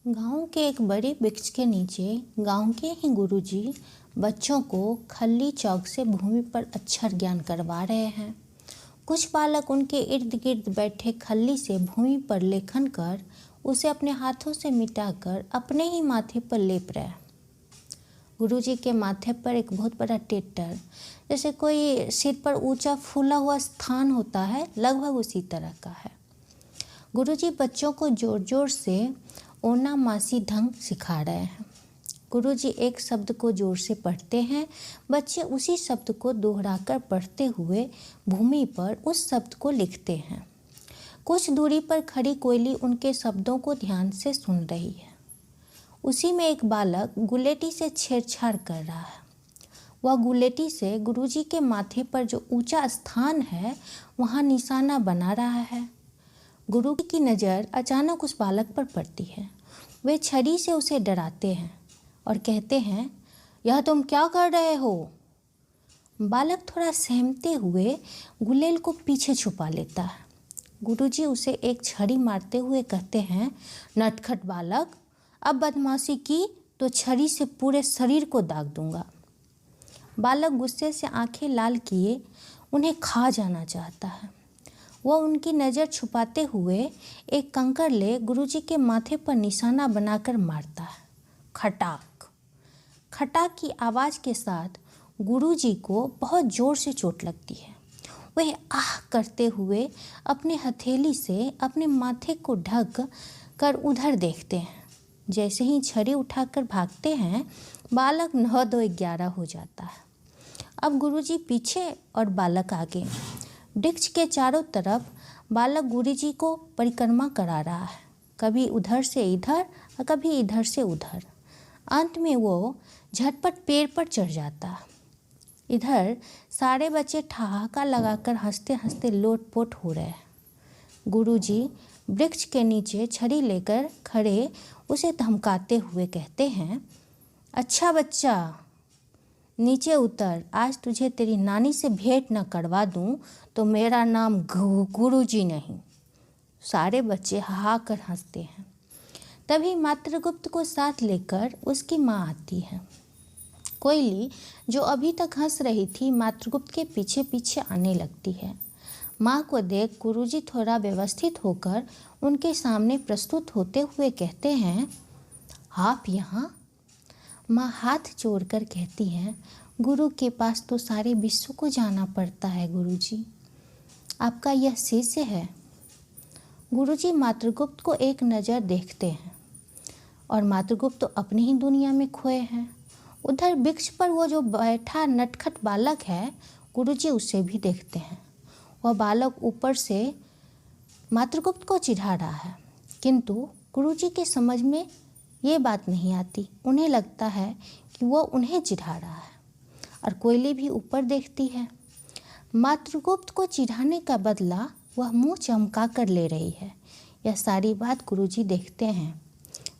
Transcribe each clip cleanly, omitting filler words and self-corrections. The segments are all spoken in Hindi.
गांव के एक बड़े वृक्ष के नीचे गांव के ही गुरुजी बच्चों को खल्ली चौक से भूमि पर अक्षर ज्ञान करवा रहे हैं। कुछ बालक उनके इर्द गिर्द बैठे खल्ली से भूमि पर लेखन कर उसे अपने हाथों से मिटाकर अपने ही माथे पर लेप रहे हैं। गुरुजी के माथे पर एक बहुत बड़ा टेटर, जैसे कोई सिर पर ऊंचा फूला हुआ स्थान होता है, लगभग उसी तरह का है। गुरुजी बच्चों को जोर जोर से ओना मासी ढंग सिखा रहे हैं। गुरुजी एक शब्द को जोर से पढ़ते हैं, बच्चे उसी शब्द को दोहराकर पढ़ते हुए भूमि पर उस शब्द को लिखते हैं। कुछ दूरी पर खड़ी कोयली उनके शब्दों को ध्यान से सुन रही है। उसी में एक बालक गुलेटी से छेड़छाड़ कर रहा है। वह गुलेटी से गुरुजी के माथे पर जो ऊंचा स्थान है वहां निशाना बना रहा है। गुरु की नज़र अचानक उस बालक पर पड़ती है। वे छड़ी से उसे डराते हैं और कहते हैं, यह तुम क्या कर रहे हो? बालक थोड़ा सहमते हुए गुलेल को पीछे छुपा लेता है। गुरुजी उसे एक छड़ी मारते हुए कहते हैं, नटखट बालक, अब बदमाशी की तो छड़ी से पूरे शरीर को दाग दूंगा। बालक गुस्से से आंखें लाल किए उन्हें खा जाना चाहता है। वह उनकी नज़र छुपाते हुए एक कंकड़ ले गुरुजी के माथे पर निशाना बनाकर मारता है। खटाक खटाक की आवाज़ के साथ गुरुजी को बहुत ज़ोर से चोट लगती है। वह आह करते हुए अपने हथेली से अपने माथे को ढक कर उधर देखते हैं। जैसे ही छड़ी उठाकर भागते हैं, बालक 9-2-11 हो जाता है। अब गुरुजी पीछे और बालक आगे। वृक्ष के चारों तरफ बालक गुरुजी को परिक्रमा करा रहा है, कभी उधर से इधर और कभी इधर से उधर। अंत में वो झटपट पेड़ पर चढ़ जाता है। इधर सारे बच्चे ठहाका लगाकर हंसते हंसते लोटपोट हो रहे हैं। गुरुजी वृक्ष के नीचे छड़ी लेकर खड़े उसे धमकाते हुए कहते हैं, अच्छा बच्चा, नीचे उतर। आज तुझे तेरी नानी से भेंट न करवा दूं तो मेरा नाम गुरुजी नहीं। सारे बच्चे हा कर हंसते हैं। तभी मातृगुप्त को साथ लेकर उसकी माँ आती है। कोयली, जो अभी तक हंस रही थी, मातृगुप्त के पीछे पीछे आने लगती है। माँ को देख गुरुजी थोड़ा व्यवस्थित होकर उनके सामने प्रस्तुत होते हुए कहते हैं, आप यहाँ? माँ हाथ जोड़कर कहती हैं, गुरु के पास तो सारे विश्व को जाना पड़ता है गुरुजी। आपका यह शिष्य है। गुरुजी मातृगुप्त को एक नज़र देखते हैं और मातृगुप्त तो अपनी ही दुनिया में खोए हैं। उधर वृक्ष पर वो जो बैठा नटखट बालक है, गुरुजी उसे भी देखते हैं। वह बालक ऊपर से मातृगुप्त को चिढ़ा रहा है, किंतु गुरुजी के समझ में ये बात नहीं आती। उन्हें लगता है कि वो उन्हें चिढ़ा रहा है। और कोयली भी ऊपर देखती है। मातृगुप्त को चिढ़ाने का बदला वह मुंह चमका कर ले रही है। यह सारी बात गुरुजी देखते हैं।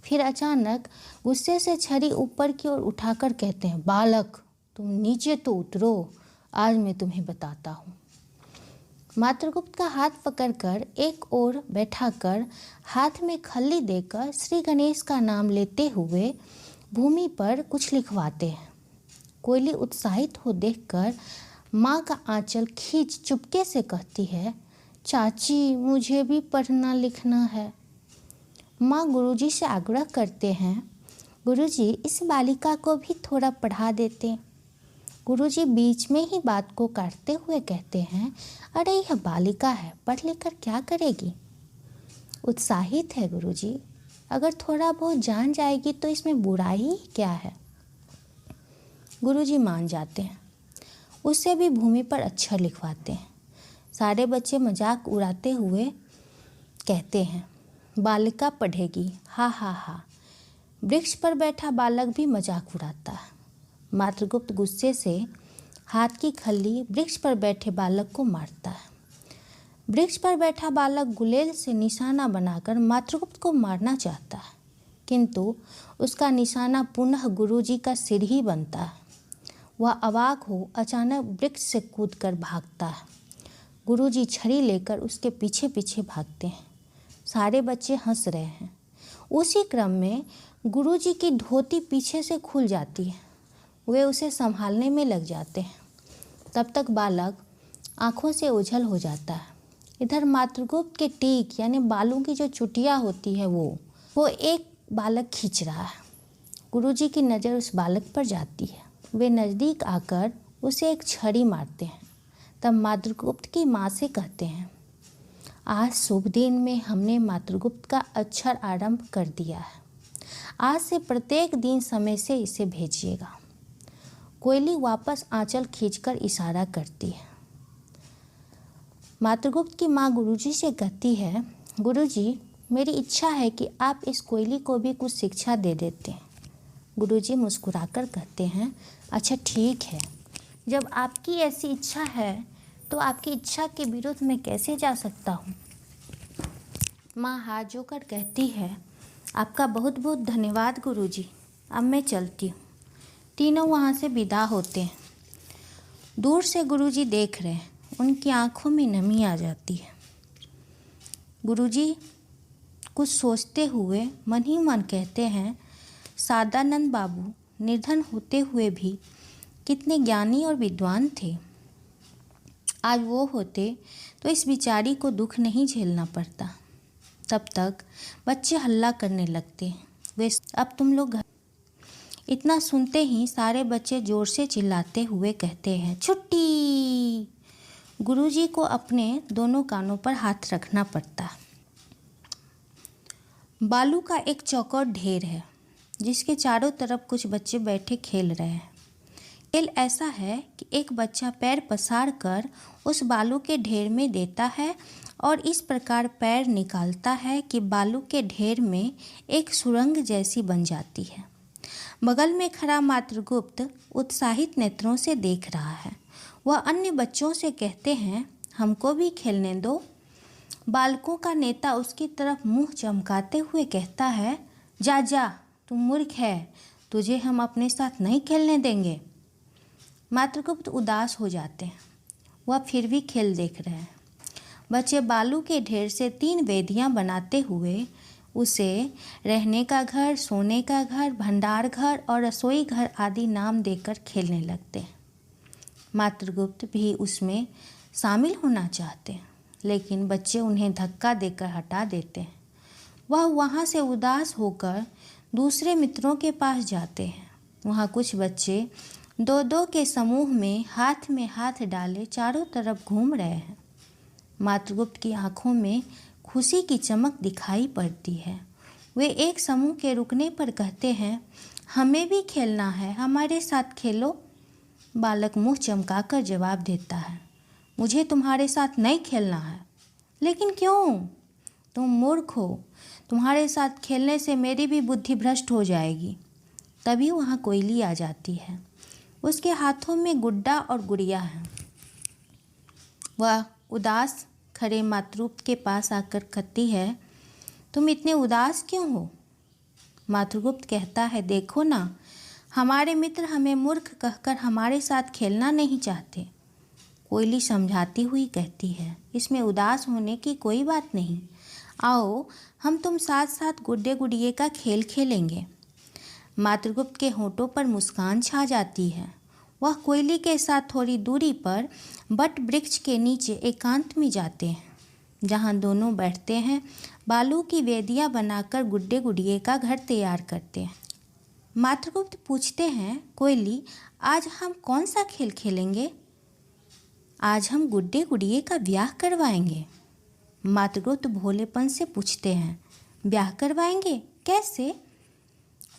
फिर अचानक गुस्से से छड़ी ऊपर की ओर उठाकर कहते हैं, बालक, तुम नीचे तो उतरो, आज मैं तुम्हें बताता हूँ। मातृगुप्त का हाथ पकड़कर एक ओर बैठाकर हाथ में खल्ली देकर श्री गणेश का नाम लेते हुए भूमि पर कुछ लिखवाते हैं। कोयली उत्साहित हो देखकर माँ का आंचल खींच चुपके से कहती है, चाची, मुझे भी पढ़ना लिखना है। माँ गुरुजी से आग्रह करते हैं, गुरुजी, इस बालिका को भी थोड़ा पढ़ा देते। गुरुजी बीच में ही बात को काटते हुए कहते हैं, अरे यह बालिका है, पढ़ लिख कर क्या करेगी? उत्साहित है गुरुजी, अगर थोड़ा बहुत जान जाएगी तो इसमें बुराई ही क्या है। गुरुजी मान जाते हैं। उससे भी भूमि पर अक्षर लिखवाते हैं। सारे बच्चे मजाक उड़ाते हुए कहते हैं, बालिका पढ़ेगी, हा हा हा। वृक्ष पर बैठा बालक भी मजाक उड़ाता है। मातृगुप्त गुस्से से हाथ की खल्ली वृक्ष पर बैठे बालक को मारता है। वृक्ष पर बैठा बालक गुलेल से निशाना बनाकर मातृगुप्त को मारना चाहता है, किंतु उसका निशाना पुनः गुरुजी का सिर ही बनता है। वह अवाक हो अचानक वृक्ष से कूदकर भागता है। गुरुजी छड़ी लेकर उसके पीछे पीछे भागते हैं। सारे बच्चे हंस रहे हैं। उसी क्रम में गुरुजी की धोती पीछे से खुल जाती है। वे उसे संभालने में लग जाते हैं। तब तक बालक आंखों से ओझल हो जाता है। इधर मातृगुप्त के टीक यानी बालों की जो चुटिया होती है वो एक बालक खींच रहा है। गुरुजी की नज़र उस बालक पर जाती है। वे नज़दीक आकर उसे एक छड़ी मारते हैं। तब मातृगुप्त की माँ से कहते हैं, आज शुभ दिन में हमने मातृगुप्त का अक्षर आरंभ कर दिया है। आज से प्रत्येक दिन समय से इसे भेजिएगा। कोयली वापस आंचल खींचकर इशारा करती है। मातृगुप्त की माँ गुरुजी से कहती है, गुरुजी, मेरी इच्छा है कि आप इस कोयली को भी कुछ शिक्षा दे देते हैं। गुरुजी मुस्कुराकर कहते हैं, अच्छा ठीक है, जब आपकी ऐसी इच्छा है तो आपकी इच्छा के विरुद्ध मैं कैसे जा सकता हूँ। माँ हाथ जोड़कर कहती है, आपका बहुत बहुत धन्यवाद गुरुजी, अब मैं चलती हूँ। तीनों वहाँ से विदा होते हैं। दूर से गुरुजी देख रहे हैं, उनकी आंखों में नमी आ जाती है। गुरुजी कुछ सोचते हुए मन ही मन कहते हैं, सादानंद बाबू निर्धन होते हुए भी कितने ज्ञानी और विद्वान थे। आज वो होते तो इस बिचारी को दुख नहीं झेलना पड़ता। तब तक बच्चे हल्ला करने लगते हैं, वे अब तुम लोग घर। इतना सुनते ही सारे बच्चे जोर से चिल्लाते हुए कहते हैं, छुट्टी। गुरुजी को अपने दोनों कानों पर हाथ रखना पड़ता है। बालू का एक चौकोर ढेर है जिसके चारों तरफ कुछ बच्चे बैठे खेल रहे हैं। खेल ऐसा है कि एक बच्चा पैर पसार कर उस बालू के ढेर में देता है और इस प्रकार पैर निकालता है कि बालू के ढेर में एक सुरंग जैसी बन जाती है। बगल में खड़ा मातृगुप्त उत्साहित नेत्रों से देख रहा है। वह अन्य बच्चों से कहते हैं, हमको भी खेलने दो। बालकों का नेता उसकी तरफ मुंह चमकाते हुए कहता है, जा जा, तुम मूर्ख है, तुझे हम अपने साथ नहीं खेलने देंगे। मातृगुप्त उदास हो जाते हैं। वह फिर भी खेल देख रहे हैं। बच्चे बालू के ढेर से 3 वेदियां बनाते हुए उसे रहने का घर, सोने का घर, भंडार घर और रसोई घर आदि नाम देकर खेलने लगते हैं। मातृगुप्त भी उसमें शामिल होना चाहते हैं, लेकिन बच्चे उन्हें धक्का देकर हटा देते हैं। वह वहाँ से उदास होकर दूसरे मित्रों के पास जाते हैं। वहाँ कुछ बच्चे 2-2 के समूह में हाथ डाले चारों तरफ घूम रहे हैं। मातृगुप्त की आंखों में खुशी की चमक दिखाई पड़ती है। वे एक समूह के रुकने पर कहते हैं, हमें भी खेलना है, हमारे साथ खेलो। बालक मुंह चमकाकर जवाब देता है, मुझे तुम्हारे साथ नहीं खेलना है। लेकिन क्यों? तुम मूर्ख हो, तुम्हारे साथ खेलने से मेरी भी बुद्धि भ्रष्ट हो जाएगी। तभी वहाँ कोयली आ जाती है। उसके हाथों में गुड्डा और गुड़िया है। वह उदास खड़े मातृगुप्त के पास आकर कहती है, तुम इतने उदास क्यों हो? मातृगुप्त कहता है, देखो ना, हमारे मित्र हमें मूर्ख कहकर हमारे साथ खेलना नहीं चाहते। कोयली समझाती हुई कहती है, इसमें उदास होने की कोई बात नहीं। आओ हम तुम साथ साथ गुड्डे गुड़िये का खेल खेलेंगे। मातृगुप्त के होठों पर मुस्कान छा जाती है। वह कोयली के साथ थोड़ी दूरी पर बट वृक्ष के नीचे एकांत में जाते हैं, जहाँ दोनों बैठते हैं। बालू की वेदियाँ बनाकर गुड्डे गुड़िये का घर तैयार करते हैं। मातृगुप्त पूछते हैं, कोयली, आज हम कौन सा खेल खेलेंगे? आज हम गुड्डे गुड़िये का ब्याह करवाएंगे। मातृगुप्त भोलेपन से पूछते हैं, ब्याह करवाएंगे? कैसे?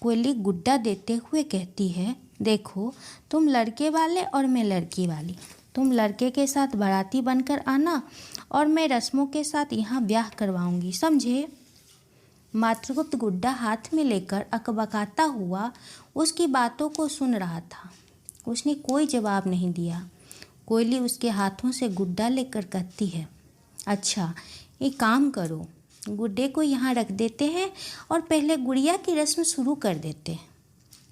कोयली गुड्डा देते हुए कहती है, देखो, तुम लड़के वाले और मैं लड़की वाली। तुम लड़के के साथ बाराती बनकर आना और मैं रस्मों के साथ यहाँ ब्याह करवाऊंगी, समझे? मातृगुप्त गुड्डा हाथ में लेकर अकबकाता हुआ उसकी बातों को सुन रहा था। उसने कोई जवाब नहीं दिया। कोयली उसके हाथों से गुड्डा लेकर कहती है, अच्छा एक काम करो, गुड्डे को यहाँ रख देते हैं और पहले गुड़िया की रस्म शुरू कर देते हैं।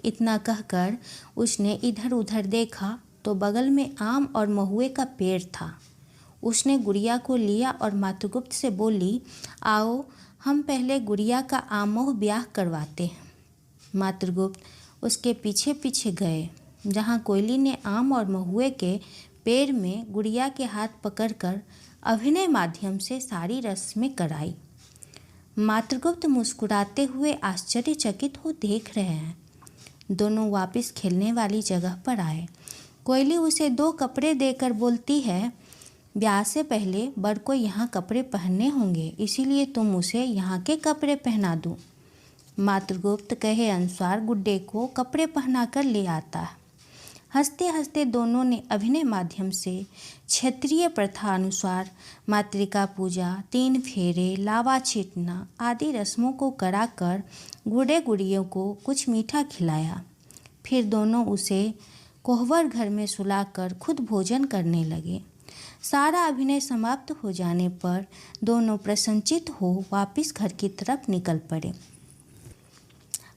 इतना कहकर उसने इधर उधर देखा तो बगल में आम और महुए का पेड़ था। उसने गुड़िया को लिया और मातृगुप्त से बोली, आओ हम पहले गुड़िया का आमोह ब्याह करवाते हैं। मातृगुप्त उसके पीछे पीछे गए, जहाँ कोयली ने आम और महुए के पेड़ में गुड़िया के हाथ पकड़कर अभिनय माध्यम से सारी रस्में कराई। मातृगुप्त मुस्कुराते हुए आश्चर्यचकित हो देख रहे हैं। दोनों वापस खेलने वाली जगह पर आए। कोयली उसे 2 कपड़े देकर बोलती है, ब्याह से पहले बर को यहाँ कपड़े पहनने होंगे, इसीलिए तुम उसे यहाँ के कपड़े पहना दो। मातृगुप्त कहे अनुसार गुड्डे को कपड़े पहना कर ले आता है। हंसते हंसते दोनों ने अभिनय माध्यम से क्षेत्रीय प्रथा अनुसार मातृका पूजा, 3 फेरे, लावा छीटना आदि रस्मों को कराकर गुड्डे गुड़ियों को कुछ मीठा खिलाया। फिर दोनों उसे कोहबर घर में सुलाकर खुद भोजन करने लगे। सारा अभिनय समाप्त हो जाने पर दोनों प्रसन्नचित हो वापस घर की तरफ निकल पड़े।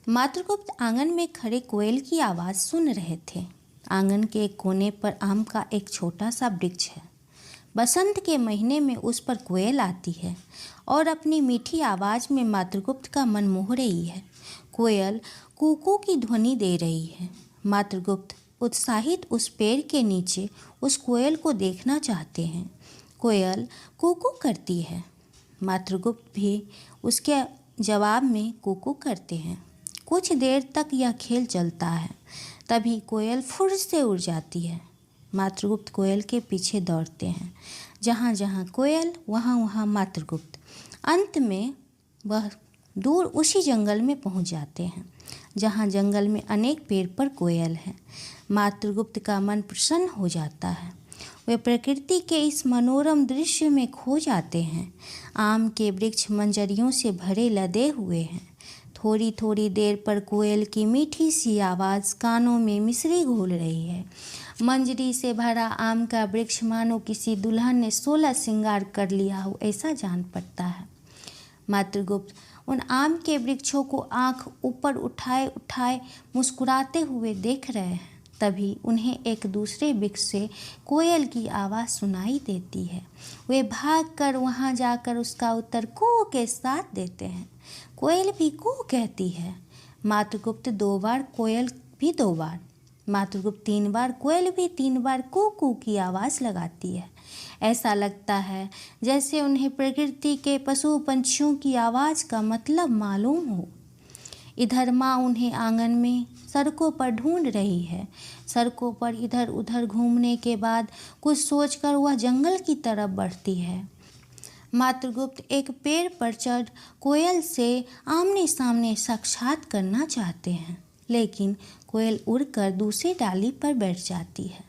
मातृगुप्त आंगन में खड़े कोयल की आवाज़ सुन रहे थे। आंगन के एक कोने पर आम का एक छोटा सा वृक्ष है। बसंत के महीने में उस पर कोयल आती है और अपनी मीठी आवाज़ में मातृगुप्त का मन मोह रही है। कोयल कूकू की ध्वनि दे रही है। मातृगुप्त उत्साहित उस पेड़ के नीचे उस कोयल को देखना चाहते हैं। कोयल कूकू करती है। मातृगुप्त भी उसके जवाब में कूकू करते हैं। कुछ देर तक यह खेल चलता है। तभी कोयल फुर्र से उड़ जाती है। मातृगुप्त कोयल के पीछे दौड़ते हैं। जहाँ जहाँ कोयल वहाँ वहाँ मातृगुप्त। अंत में वह दूर उसी जंगल में पहुँच जाते हैं, जहाँ जंगल में अनेक पेड़ पर कोयल है। मातृगुप्त का मन प्रसन्न हो जाता है। वे प्रकृति के इस मनोरम दृश्य में खो जाते हैं। आम के वृक्ष मंजरियों से भरे लदे हुए हैं। थोड़ी थोड़ी देर पर कोयल की मीठी सी आवाज़ कानों में मिश्री घोल रही है। मंजरी से भरा आम का वृक्ष मानो किसी दुल्हन ने 16 श्रृंगार कर लिया हो, ऐसा जान पड़ता है। मातृगुप्त उन आम के वृक्षों को आंख ऊपर उठाए उठाए मुस्कुराते हुए देख रहे हैं। तभी उन्हें एक दूसरे वृक्ष से कोयल की आवाज़ सुनाई देती है। वे भागकर वहां जाकर उसका उत्तर कू के साथ देते हैं। कोयल भी कू कहती है। मातृगुप्त 2 बार, कोयल भी 2 बार। मातृगुप्त 3 बार, कोयल भी 3 बार कू कू की आवाज़ लगाती है। ऐसा लगता है जैसे उन्हें प्रकृति के पशु पंछियों की आवाज़ का मतलब मालूम हो। इधर माँ उन्हें आंगन में सड़कों पर ढूंढ रही है। सड़कों पर इधर उधर घूमने के बाद कुछ सोचकर वह जंगल की तरफ बढ़ती है। मातृगुप्त एक पेड़ पर चढ़ कोयल से आमने सामने साक्षात करना चाहते हैं, लेकिन कोयल उड़कर दूसरी डाली पर बैठ जाती है।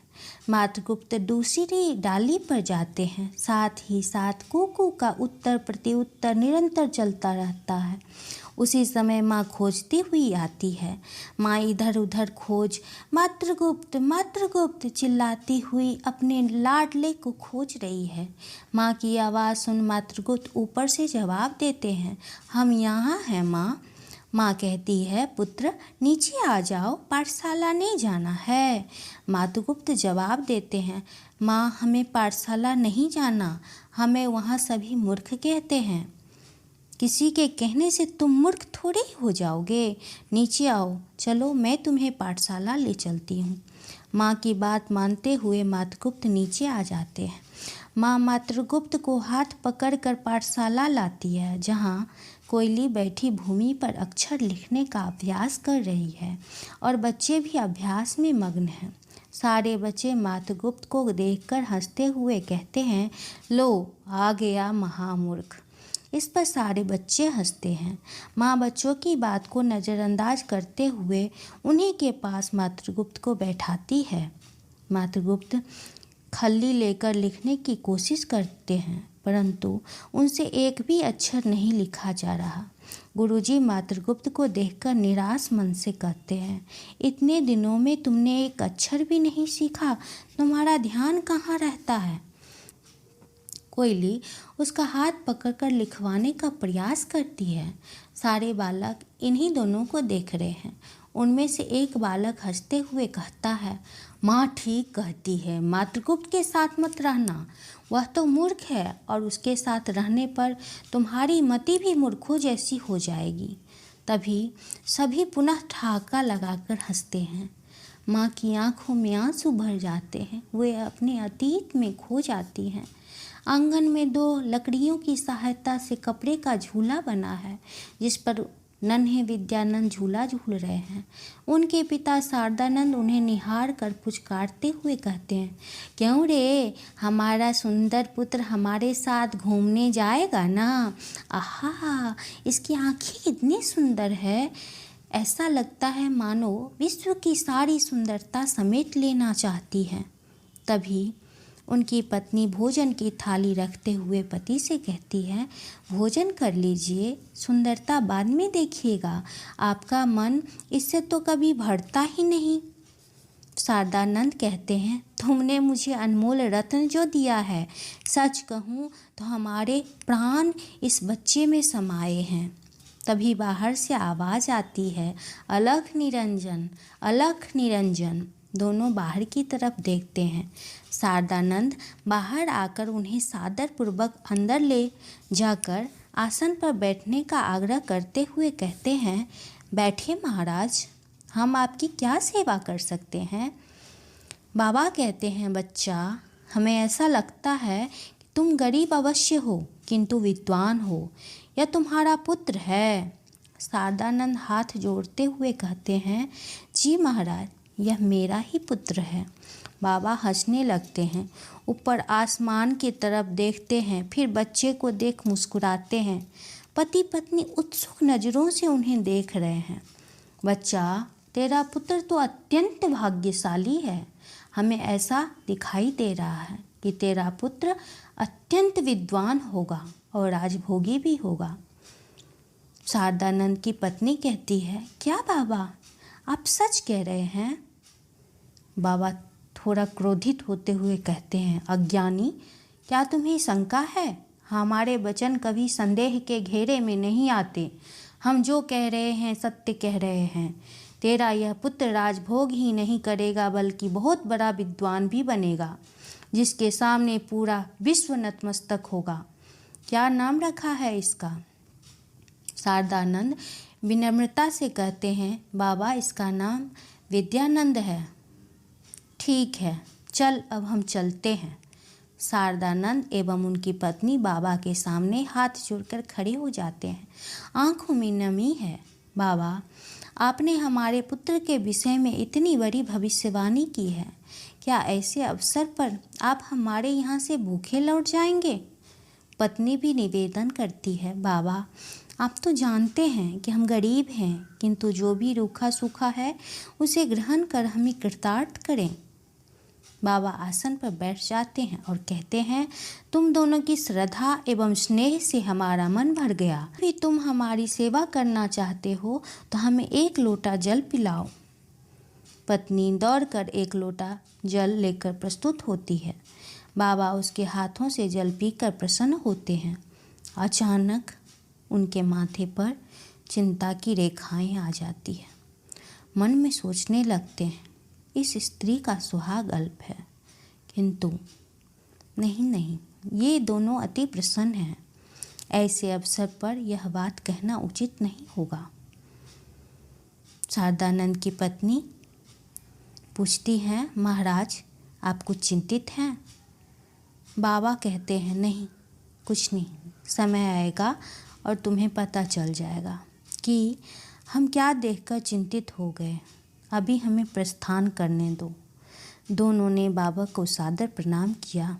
मातृगुप्त दूसरी डाली पर जाते हैं। साथ ही साथ कूकू का उत्तर प्रत्युत्तर निरंतर चलता रहता है। उसी समय माँ खोजती हुई आती है। माँ इधर उधर खोज मातृगुप्त मातृगुप्त चिल्लाती हुई अपने लाडले को खोज रही है। माँ की आवाज़ सुन मातृगुप्त ऊपर से जवाब देते हैं, हम यहाँ हैं माँ। माँ कहती है, पुत्र नीचे आ जाओ, पाठशाला नहीं जाना है। मातृगुप्त जवाब देते हैं, माँ हमें पाठशाला नहीं जाना, हमें वहाँ सभी मूर्ख कहते हैं। किसी के कहने से तुम मूर्ख थोड़े ही हो जाओगे। नीचे आओ, चलो मैं तुम्हें पाठशाला ले चलती हूँ। माँ की बात मानते हुए मातृगुप्त नीचे आ जाते हैं। माँ मातृगुप्त को हाथ पकड़कर पाठशाला लाती है, जहाँ कोयली बैठी भूमि पर अक्षर लिखने का अभ्यास कर रही है और बच्चे भी अभ्यास में मग्न हैं। सारे बच्चे मातृगुप्त को देखकर हंसते हुए कहते हैं, लो आ गया महामूर्ख। इस पर सारे बच्चे हंसते हैं। माँ बच्चों की बात को नज़रअंदाज करते हुए उन्हीं के पास मातृगुप्त को बैठाती है। मातृगुप्त खल्ली लेकर लिखने की कोशिश करते हैं, परंतु उनसे एक भी अक्षर नहीं लिखा जा रहा। गुरुजी मातृगुप्त को देखकर निराश मन से कहते हैं, इतने दिनों में तुमने एक अक्षर भी नहीं सीखा, तुम्हारा ध्यान कहाँ रहता है। कोयली उसका हाथ पकड़कर लिखवाने का प्रयास करती है। सारे बालक इन्हीं दोनों को देख रहे हैं। उनमें से एक बालक हंसते हुए कहता है, माँ ठीक कहती है, मातृगुप्त के साथ मत रहना, वह तो मूर्ख है और उसके साथ रहने पर तुम्हारी मति भी मूर्खों जैसी हो जाएगी। तभी सभी पुनः ठहाका लगाकर हंसते हैं। माँ की आंखों में आंसू भर जाते हैं, वे अपने अतीत में खो जाती हैं। आंगन में 2 लकड़ियों की सहायता से कपड़े का झूला बना है, जिस पर नन्हे विद्यानंद झूला झूल रहे हैं। उनके पिता शारदानंद उन्हें निहार कर पुचकारते हुए कहते हैं, क्यों रे, हमारा सुंदर पुत्र हमारे साथ घूमने जाएगा ना? आहा, इसकी आँखें कितनी सुंदर है, ऐसा लगता है मानो विश्व की सारी सुंदरता समेट लेना चाहती है। तभी उनकी पत्नी भोजन की थाली रखते हुए पति से कहती है, भोजन कर लीजिए, सुंदरता बाद में देखिएगा, आपका मन इससे तो कभी भरता ही नहीं। शारदानंद कहते हैं, तुमने मुझे अनमोल रत्न जो दिया है, सच कहूँ तो हमारे प्राण इस बच्चे में समाये हैं। तभी बाहर से आवाज़ आती है, अलख निरंजन, अलख निरंजन। दोनों बाहर की तरफ देखते हैं। शारदानंद बाहर आकर उन्हें सादरपूर्वक अंदर ले जाकर आसन पर बैठने का आग्रह करते हुए कहते हैं, बैठिए महाराज, हम आपकी क्या सेवा कर सकते हैं? बाबा कहते हैं, बच्चा, हमें ऐसा लगता है कि तुम गरीब अवश्य हो किंतु विद्वान हो, यह तुम्हारा पुत्र है। शारदानंद हाथ जोड़ते हुए कहते हैं, जी महाराज, यह मेरा ही पुत्र है। बाबा हंसने लगते हैं, ऊपर आसमान की तरफ देखते हैं, फिर बच्चे को देख मुस्कुराते हैं। पति पत्नी उत्सुक नज़रों से उन्हें देख रहे हैं। बच्चा, तेरा पुत्र तो अत्यंत भाग्यशाली है। हमें ऐसा दिखाई दे रहा है कि तेरा पुत्र अत्यंत विद्वान होगा और राजभोगी भी होगा। शारदानंद की पत्नी कहती है, क्या बाबा, आप सच कह रहे हैं? बाबा थोड़ा क्रोधित होते हुए कहते हैं, अज्ञानी, क्या तुम्हें शंका है? हमारे वचन कभी संदेह के घेरे में नहीं आते। हम जो कह रहे हैं सत्य कह रहे हैं। तेरा यह पुत्र राजभोग ही नहीं करेगा बल्कि बहुत बड़ा विद्वान भी बनेगा, जिसके सामने पूरा विश्व नतमस्तक होगा। क्या नाम रखा है इसका? शारदानंद विनम्रता से कहते हैं, बाबा, इसका नाम विद्यानंद है। ठीक है, चल अब हम चलते हैं। शारदानंद एवं उनकी पत्नी बाबा के सामने हाथ जोड़कर खड़े हो जाते हैं। आंखों में नमी है। बाबा, आपने हमारे पुत्र के विषय में इतनी बड़ी भविष्यवाणी की है, क्या ऐसे अवसर पर आप हमारे यहाँ से भूखे लौट जाएंगे? पत्नी भी निवेदन करती है, बाबा, आप तो जानते हैं कि हम गरीब हैं, किंतु जो भी रूखा सूखा है उसे ग्रहण कर हमें कृतार्थ करें। बाबा आसन पर बैठ जाते हैं और कहते हैं, तुम दोनों की श्रद्धा एवं स्नेह से हमारा मन भर गया। भी तुम हमारी सेवा करना चाहते हो तो हमें 1 लोटा जल पिलाओ। पत्नी दौड़कर 1 लोटा जल लेकर प्रस्तुत होती है। बाबा उसके हाथों से जल पीकर प्रसन्न होते हैं। अचानक उनके माथे पर चिंता की रेखाएं आ जाती है। मन में सोचने लगते हैं, इस स्त्री का सुहाग अल्प है, किंतु नहीं, ये दोनों अति प्रसन्न हैं। ऐसे अवसर पर यह बात कहना उचित नहीं होगा। शारदानंद की पत्नी पूछती हैं, महाराज, आप कुछ चिंतित हैं? बाबा कहते हैं, नहीं, कुछ नहीं, समय आएगा और तुम्हें पता चल जाएगा कि हम क्या देखकर चिंतित हो गए। अभी हमें प्रस्थान करने दो। दोनों ने बाबा को सादर प्रणाम किया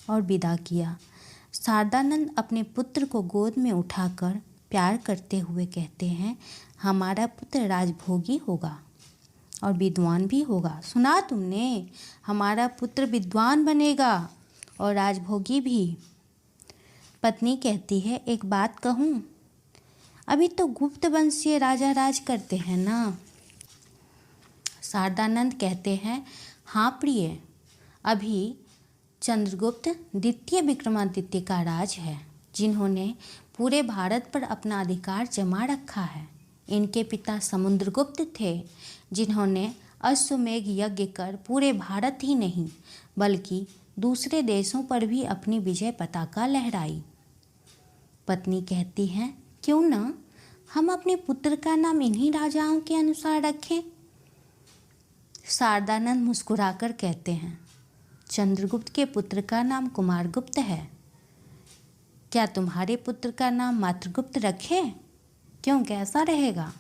और विदा किया। शारदानंद अपने पुत्र को गोद में उठाकर प्यार करते हुए कहते हैं, हमारा पुत्र राजभोगी होगा और विद्वान भी होगा। सुना तुमने? हमारा पुत्र विद्वान बनेगा और राजभोगी भी। पत्नी कहती है, एक बात कहूँ, अभी तो गुप्त वंशीय राजा राज करते हैं ना? शारदानंद कहते हैं, हाँ प्रिय, अभी चंद्रगुप्त द्वितीय विक्रमादित्य का राज है, जिन्होंने पूरे भारत पर अपना अधिकार जमा रखा है। इनके पिता समुद्रगुप्त थे, जिन्होंने अश्वमेध यज्ञ कर पूरे भारत ही नहीं बल्कि दूसरे देशों पर भी अपनी विजय पताका लहराई। पत्नी कहती है, क्यों ना हम अपने पुत्र का नाम इन्हीं राजाओं के अनुसार रखें। शारदानंद मुस्कुराकर कहते हैं, चंद्रगुप्त के पुत्र का नाम कुमारगुप्त है। क्या तुम्हारे पुत्र का नाम मात्रगुप्त रखें? क्यों, कैसा रहेगा?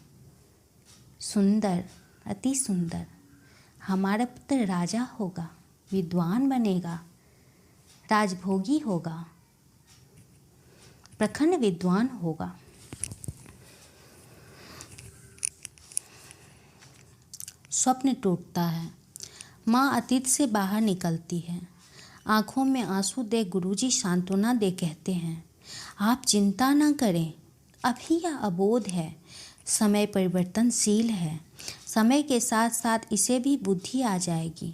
सुंदर, अति सुंदर। हमारा पुत्र राजा होगा, विद्वान बनेगा, राजभोगी होगा, प्रखंड विद्वान होगा। स्वप्न टूटता है। माँ अतीत से बाहर निकलती है। आंखों में आंसू देख गुरुजी सांत्वना दे कहते हैं, आप चिंता ना करें, अभी यह अबोध है, समय परिवर्तनशील है, समय के साथ साथ इसे भी बुद्धि आ जाएगी।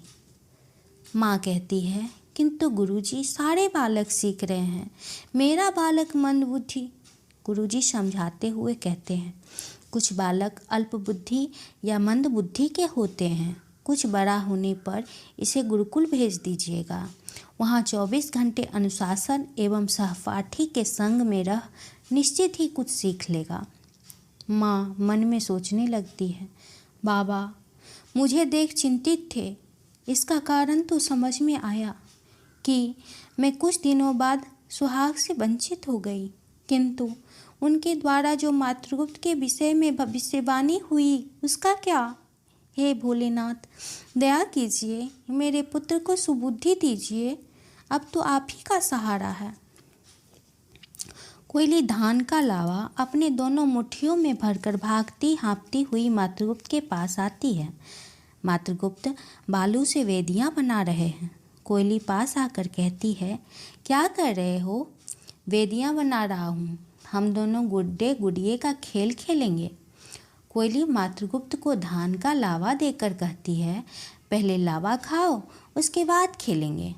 माँ कहती है, किंतु गुरुजी सारे बालक सीख रहे हैं, मेरा बालक मंदबुद्धि। गुरुजी समझाते हुए कहते हैं, कुछ बालक अल्प बुद्धि या मंद बुद्धि के होते हैं, कुछ बड़ा होने पर इसे गुरुकुल भेज दीजिएगा, वहाँ 24 घंटे अनुशासन एवं सहपाठी के संग में रह निश्चित ही कुछ सीख लेगा। माँ मन में सोचने लगती है, बाबा मुझे देख चिंतित थे, इसका कारण तो समझ में आया कि मैं कुछ दिनों बाद सुहाग से वंचित हो गई, किंतु उनके द्वारा जो मातृगुप्त के विषय में भविष्यवाणी हुई उसका क्या? हे भोलेनाथ, दया कीजिए, मेरे पुत्र को सुबुद्धि दीजिए, अब तो आप ही का सहारा है। कोयली धान का लावा अपने दोनों मुट्ठियों में भरकर भागती हाँफती हुई मातृगुप्त के पास आती है। मातृगुप्त बालू से वेदियां बना रहे हैं। कोयली पास आकर कहती है, क्या कर रहे हो? वेदियां बना रहा हूँ, हम दोनों गुड्डे गुड़िये का खेल खेलेंगे। कोयली मातृगुप्त को धान का लावा देकर कहती है, पहले लावा खाओ, उसके बाद खेलेंगे।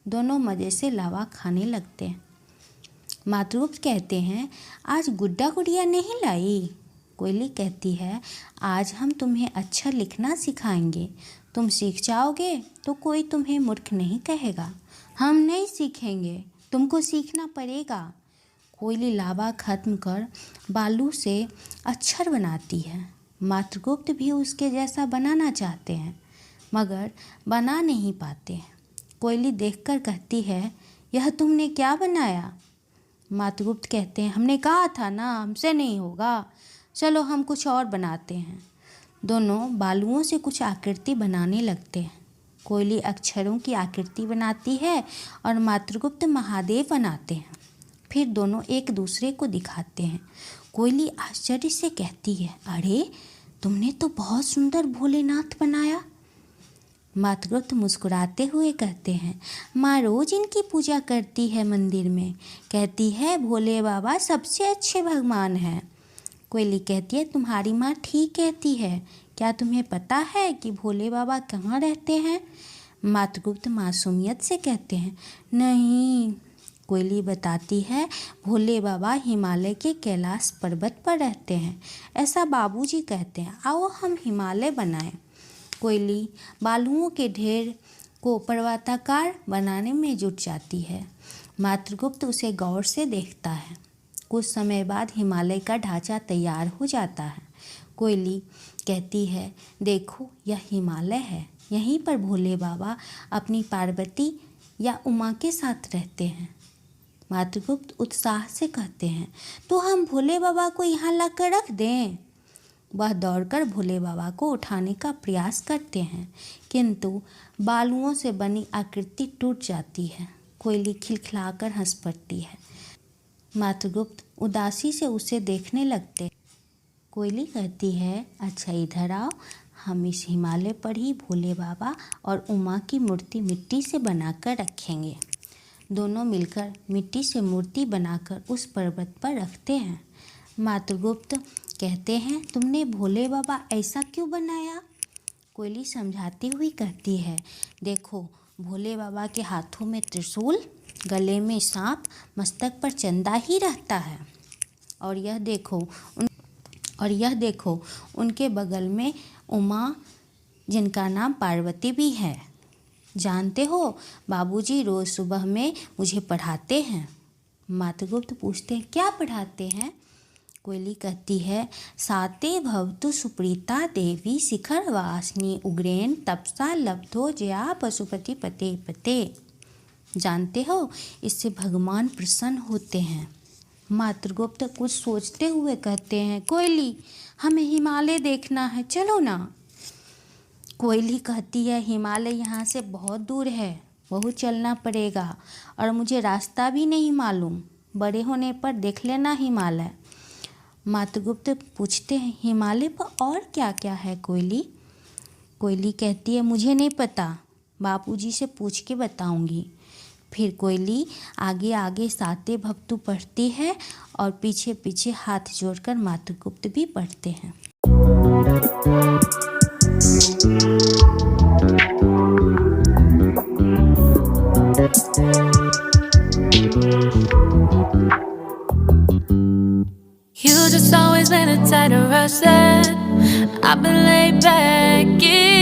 दोनों मज़े से लावा खाने लगते हैं। मातृगुप्त कहते हैं, आज गुड्डा गुड़िया नहीं लाई? कोयली कहती है, आज हम तुम्हें अच्छा लिखना सिखाएंगे, तुम सीख जाओगे तो कोई तुम्हें मूर्ख नहीं कहेगा। हम नहीं सीखेंगे, तुमको सीखना पड़ेगा। कोयली लावा खत्म कर बालू से अक्षर बनाती है। मातृगुप्त भी उसके जैसा बनाना चाहते हैं, मगर बना नहीं पाते हैं। कोयली देखकर कहती है, यह तुमने क्या बनाया? मातृगुप्त कहते हैं, हमने कहा था ना, हमसे नहीं होगा, चलो हम कुछ और बनाते हैं। दोनों बालुओं से कुछ आकृति बनाने लगते हैं। कोयली अक्षरों की आकृति बनाती है और मातृगुप्त महादेव बनाते हैं। फिर दोनों एक दूसरे को दिखाते हैं। कोयली आश्चर्य से कहती है, अरे तुमने तो बहुत सुंदर भोलेनाथ बनाया। मातृगुप्त मुस्कुराते हुए कहते हैं, माँ रोज इनकी पूजा करती है मंदिर में, कहती है भोले बाबा सबसे अच्छे भगवान हैं। कोयली कहती है, तुम्हारी माँ ठीक कहती है, क्या तुम्हें पता है कि भोले बाबा कहाँ रहते हैं? मातृगुप्त मासूमियत से कहते हैं, नहीं। कोयली बताती है, भोले बाबा हिमालय के कैलाश पर्वत पर रहते हैं, ऐसा बाबूजी कहते हैं, आओ हम हिमालय बनाएं। कोयली बालुओं के ढेर को पर्वताकार बनाने में जुट जाती है। मातृगुप्त उसे गौर से देखता है। कुछ समय बाद हिमालय का ढांचा तैयार हो जाता है। कोयली कहती है, देखो यह हिमालय है, यहीं पर भोले बाबा अपनी पार्वती या उमा के साथ रहते हैं। मातृगुप्त उत्साह से कहते हैं, तो हम भोले बाबा को यहाँ लाकर रख दें। वह दौड़कर भोले बाबा को उठाने का प्रयास करते हैं, किंतु बालुओं से बनी आकृति टूट जाती है। कोयली खिलखिलाकर हंस पड़ती है। मातृगुप्त उदासी से उसे देखने लगते। कोयली कहती है, अच्छा इधर आओ, हम इस हिमालय पर ही भोले बाबा और उमा की मूर्ति मिट्टी से बनाकर रखेंगे। दोनों मिलकर मिट्टी से मूर्ति बनाकर उस पर्वत पर रखते हैं। मातृगुप्त कहते हैं, तुमने भोले बाबा ऐसा क्यों बनाया? कोयली समझाती हुई कहती है, देखो भोले बाबा के हाथों में त्रिशूल, गले में सांप, मस्तक पर चंदा ही रहता है। और यह देखो और यह देखो, उनके बगल में उमा, जिनका नाम पार्वती भी है। जानते हो, बाबूजी रोज़ सुबह में मुझे पढ़ाते हैं। मातृगुप्त पूछते हैं, क्या पढ़ाते हैं? कोयली कहती है, साते भवतु सुप्रीता देवी शिखर वासनी उग्रेन तपसा लब्धो जया पशुपति पते पते। जानते हो, इससे भगवान प्रसन्न होते हैं। मातृगुप्त कुछ सोचते हुए कहते हैं, कोयली, हमें हिमालय देखना है, चलो ना। कोयली कहती है, हिमालय यहाँ से बहुत दूर है, बहुत चलना पड़ेगा और मुझे रास्ता भी नहीं मालूम। बड़े होने पर देख लेना हिमालय। मातृगुप्त पूछते हैं, हिमालय पर और क्या क्या है कोयली? कोयली कहती है, मुझे नहीं पता, बापूजी से पूछ के बताऊंगी। फिर कोयली आगे आगे साते भवतु पढ़ती है और पीछे पीछे हाथ जोड़कर मातृगुप्त भी पढ़ते हैं। You just always been a tighter rusher. I've been laid back.